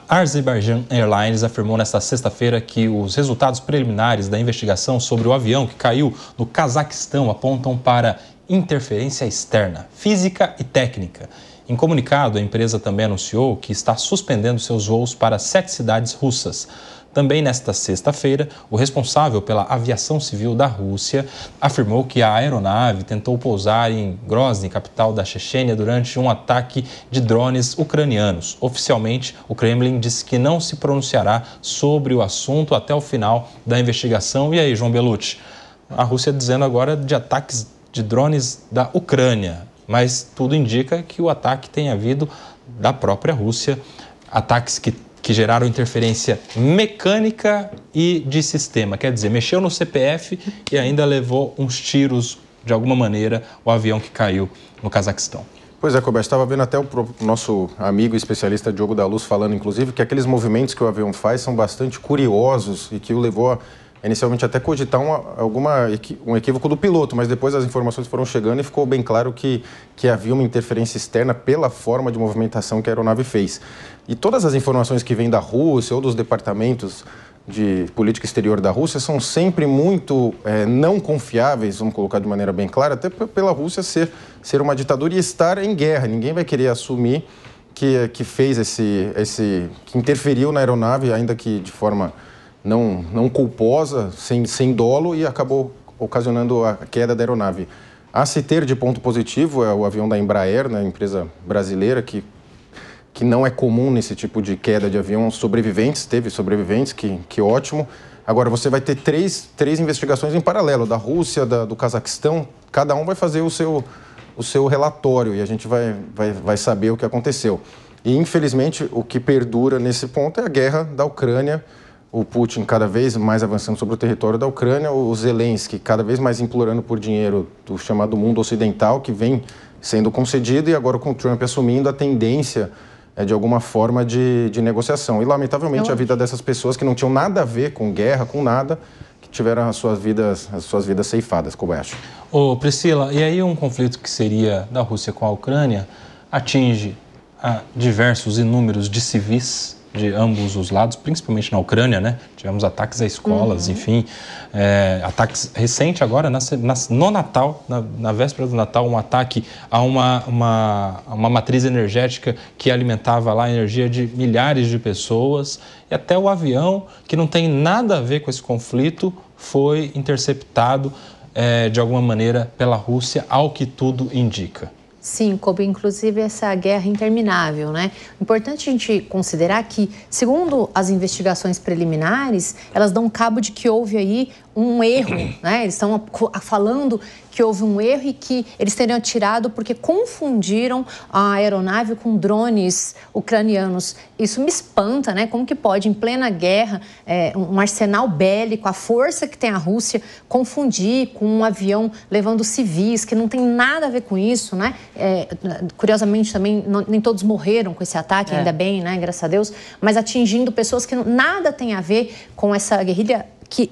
Azerbaijan Airlines afirmou nesta sexta-feira que os resultados preliminares da investigação sobre o avião que caiu no Cazaquistão apontam para interferência externa, física e técnica. Em comunicado, a empresa também anunciou que está suspendendo seus voos para 7 cidades russas. Também nesta sexta-feira, o responsável pela aviação civil da Rússia afirmou que a aeronave tentou pousar em Grozny, capital da Chechênia, durante um ataque de drones ucranianos. Oficialmente, o Kremlin disse que não se pronunciará sobre o assunto até o final da investigação. E aí, João Belucci, a Rússia dizendo agora de ataques de drones da Ucrânia, mas tudo indica que o ataque tenha vindo da própria Rússia, ataques que geraram interferência mecânica e de sistema. Quer dizer, mexeu no CPF e ainda levou uns tiros, de alguma maneira, o avião que caiu no Cazaquistão. Pois é, Colbert, estava vendo até o nosso amigo especialista Diogo da Luz falando, inclusive, que aqueles movimentos que o avião faz são bastante curiosos e que o levou a inicialmente até cogitar um equívoco do piloto, mas depois as informações foram chegando e ficou bem claro que havia uma interferência externa pela forma de movimentação que a aeronave fez. E todas as informações que vêm da Rússia ou dos departamentos de política exterior da Rússia são sempre muito não confiáveis, vamos colocar de maneira bem clara, até pela Rússia ser uma ditadura e estar em guerra. Ninguém vai querer assumir que fez que interferiu na aeronave, ainda que de forma não culposa, sem dolo, e acabou ocasionando a queda da aeronave. A se ter de ponto positivo é o avião da Embraer, né, empresa brasileira, que não é comum nesse tipo de queda de avião, teve sobreviventes, que ótimo. Agora, você vai ter três investigações em paralelo, da Rússia, do Cazaquistão, cada um vai fazer o seu relatório e a gente vai saber o que aconteceu. E, infelizmente, o que perdura nesse ponto é a guerra da Ucrânia, o Putin cada vez mais avançando sobre o território da Ucrânia, o Zelensky cada vez mais implorando por dinheiro do chamado mundo ocidental, que vem sendo concedido, e agora com o Trump assumindo a tendência de alguma forma de negociação. E, lamentavelmente, a vida dessas pessoas que não tinham nada a ver com guerra, com nada, que tiveram as suas vidas ceifadas, como eu acho. Ô, Priscila, e aí um conflito que seria da Rússia com a Ucrânia atinge diversos inúmeros de civis de ambos os lados, principalmente na Ucrânia, né? Tivemos ataques a escolas, enfim, ataques recentes agora, no Natal, na véspera do Natal, um ataque a uma matriz energética que alimentava lá a energia de milhares de pessoas, e até o avião, que não tem nada a ver com esse conflito, foi interceptado de alguma maneira pela Rússia, ao que tudo indica. Sim, Kobe, inclusive essa guerra interminável, né? Importante a gente considerar que, segundo as investigações preliminares, elas dão cabo de que houve aí um erro, né? Eles estão falando que houve um erro e que eles teriam atirado porque confundiram a aeronave com drones ucranianos. Isso me espanta, né? Como que pode, em plena guerra, um arsenal bélico, a força que tem a Rússia, confundir com um avião levando civis, que não tem nada a ver com isso, né? Curiosamente, também, nem todos morreram com esse ataque, ainda bem, né? Graças a Deus, mas atingindo pessoas que nada tem a ver com essa guerrilha que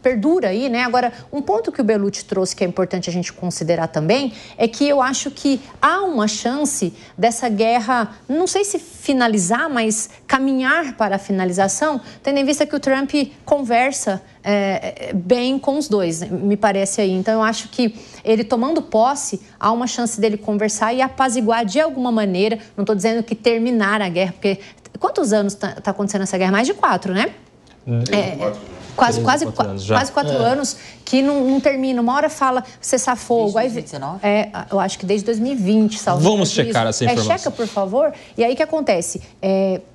perdura aí, né? Agora, um ponto que o Belucci trouxe que é importante a gente considerar também é que eu acho que há uma chance dessa guerra, não sei se finalizar, mas caminhar para a finalização, tendo em vista que o Trump conversa bem com os dois, me parece aí. Então, eu acho que ele tomando posse, há uma chance dele conversar e apaziguar de alguma maneira. Não estou dizendo que terminar a guerra, porque quantos anos está acontecendo essa guerra? Mais de 4, né? Quase 4 anos que não termina. Uma hora fala cessar fogo. Desde 2019? Eu acho que desde 2020, salvo. Vamos checar essa informação. Checa, por favor. E aí o que acontece?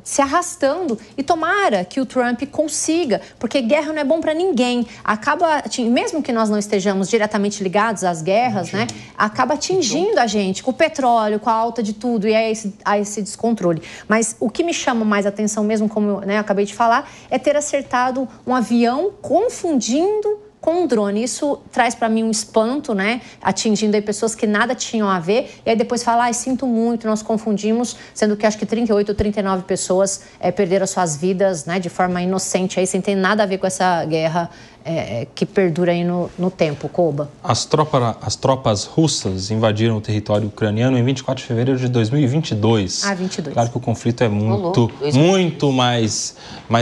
Se arrastando, e tomara que o Trump consiga, porque guerra não é bom para ninguém. Acaba, mesmo que nós não estejamos diretamente ligados às guerras, né? Acaba atingindo a gente com o petróleo, com a alta de tudo, e há esse descontrole. Mas o que me chama mais atenção mesmo, como eu acabei de falar, é ter acertado um avião confundindo com um drone. Isso traz para mim um espanto, né? Atingindo aí pessoas que nada tinham a ver. E aí depois fala, sinto muito, nós confundimos, sendo que acho que 38 ou 39 pessoas perderam suas vidas, né? De forma inocente, aí sem ter nada a ver com essa guerra que perdura aí no tempo, Koba? As tropas russas invadiram o território ucraniano em 24 de fevereiro de 2022. 22. Claro que o conflito é muito mais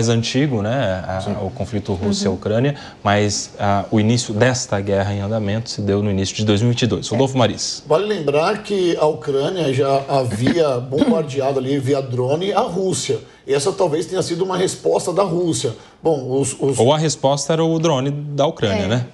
antigo, né? O conflito Rússia-Ucrânia, mas o início desta guerra em andamento se deu no início de 2022. Rodolfo Maris. Vale lembrar que a Ucrânia já havia bombardeado ali via drone a Rússia. Essa talvez tenha sido uma resposta da Rússia. Bom, Ou a resposta era o drone da Ucrânia, né?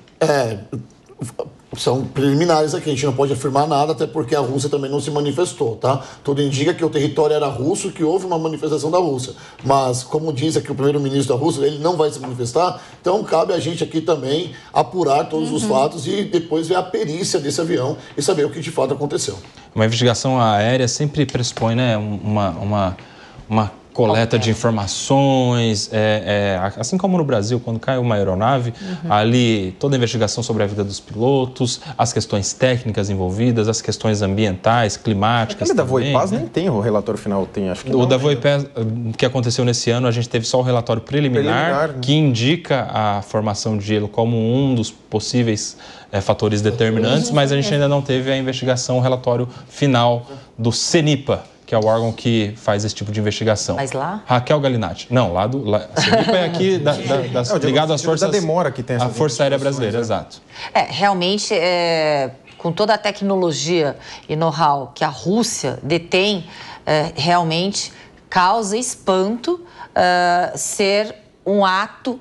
São preliminares aqui, a gente não pode afirmar nada, até porque a Rússia também não se manifestou, tá? Tudo indica que o território era russo, que houve uma manifestação da Rússia. Mas, como diz aqui o primeiro-ministro da Rússia, ele não vai se manifestar, então cabe a gente aqui também apurar todos os fatos e depois ver a perícia desse avião e saber o que de fato aconteceu. Uma investigação aérea sempre pressupõe, né, uma coleta de informações, assim como no Brasil, quando cai uma aeronave, ali toda a investigação sobre a vida dos pilotos, as questões técnicas envolvidas, as questões ambientais, climáticas. O da Voipaz nem tem o relatório final, tem, acho que o da Voipaz, que aconteceu nesse ano, a gente teve só o relatório preliminar, que indica a formação de gelo como um dos possíveis fatores determinantes, mas a gente ainda não teve a investigação, o relatório final do CENIPA, que é o órgão que faz esse tipo de investigação. Mas lá? Raquel Galinatti. Não, a CENIPA é aqui ligado às forças... Da demora que tem essa a Força Aérea Brasileira, exato. Realmente, com toda a tecnologia e know-how que a Rússia detém, realmente causa espanto ser um ato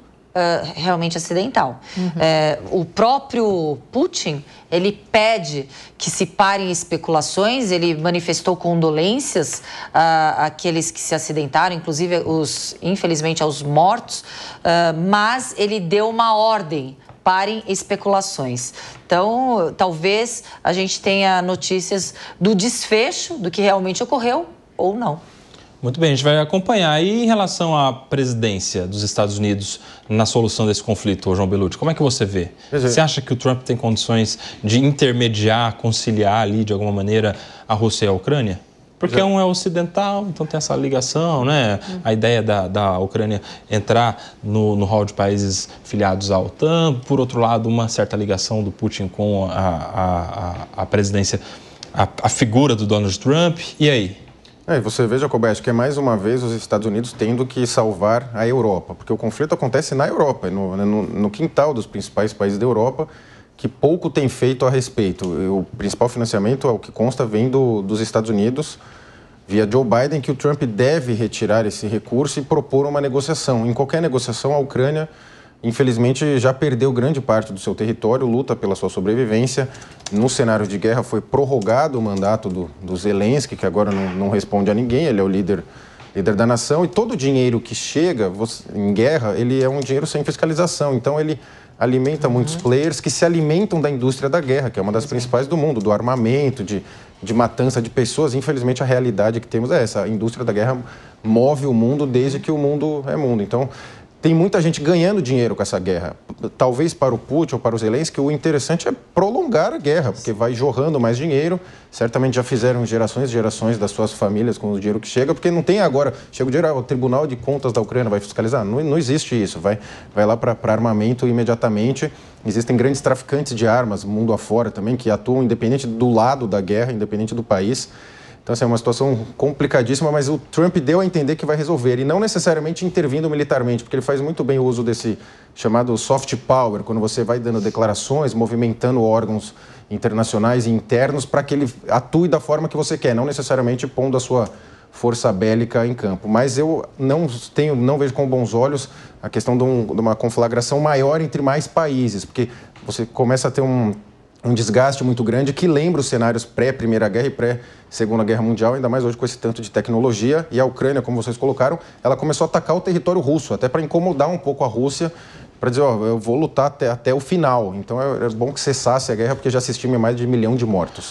realmente acidental. O próprio Putin, ele pede que se parem especulações, ele manifestou condolências àqueles que se acidentaram, inclusive, infelizmente, aos mortos, mas ele deu uma ordem: parem especulações. Então, talvez a gente tenha notícias do desfecho, do que realmente ocorreu ou não. Muito bem, a gente vai acompanhar. E em relação à presidência dos Estados Unidos na solução desse conflito, João Belucci, como é que você vê? Você acha que o Trump tem condições de intermediar, conciliar ali, de alguma maneira, a Rússia e a Ucrânia? Porque um é ocidental, então tem essa ligação, né? A ideia da Ucrânia entrar no hall de países filiados à OTAN. Por outro lado, uma certa ligação do Putin com a presidência, a figura do Donald Trump. E aí? Você veja, Jacobete, que é mais uma vez os Estados Unidos tendo que salvar a Europa, porque o conflito acontece na Europa, no quintal dos principais países da Europa, que pouco tem feito a respeito. O principal financiamento, ao que consta, vem dos Estados Unidos, via Joe Biden, que o Trump deve retirar esse recurso e propor uma negociação. Em qualquer negociação, a Ucrânia, infelizmente, já perdeu grande parte do seu território, luta pela sua sobrevivência. No cenário de guerra foi prorrogado o mandato do Zelensky, que agora não responde a ninguém, ele é o líder da nação. E todo o dinheiro que chega em guerra, ele é um dinheiro sem fiscalização. Então, ele alimenta muitos players que se alimentam da indústria da guerra, que é uma das principais do mundo, do armamento, de matança de pessoas. Infelizmente, a realidade que temos é essa. A indústria da guerra move o mundo desde que o mundo é mundo. Então, tem muita gente ganhando dinheiro com essa guerra. Talvez para o Putin ou para o Zelensky, o interessante é prolongar a guerra, porque vai jorrando mais dinheiro. Certamente já fizeram gerações das suas famílias com o dinheiro que chega, porque não tem agora... Chega o dinheiro, o Tribunal de Contas da Ucrânia vai fiscalizar. Não existe isso. Vai lá para armamento imediatamente. Existem grandes traficantes de armas, mundo afora também, que atuam independente do lado da guerra, independente do país. Então, assim, é uma situação complicadíssima, mas o Trump deu a entender que vai resolver, e não necessariamente intervindo militarmente, porque ele faz muito bem o uso desse chamado soft power, quando você vai dando declarações, movimentando órgãos internacionais e internos para que ele atue da forma que você quer, não necessariamente pondo a sua força bélica em campo. Mas eu não vejo com bons olhos a questão de uma conflagração maior entre mais países, porque você começa a ter um desgaste muito grande que lembra os cenários pré-Primeira Guerra e pré-Segunda Guerra Mundial, ainda mais hoje com esse tanto de tecnologia. E a Ucrânia, como vocês colocaram, ela começou a atacar o território russo, até para incomodar um pouco a Rússia, para dizer, eu vou lutar até o final. Então é bom que cessasse a guerra, porque já assistimos mais de 1 milhão de mortos.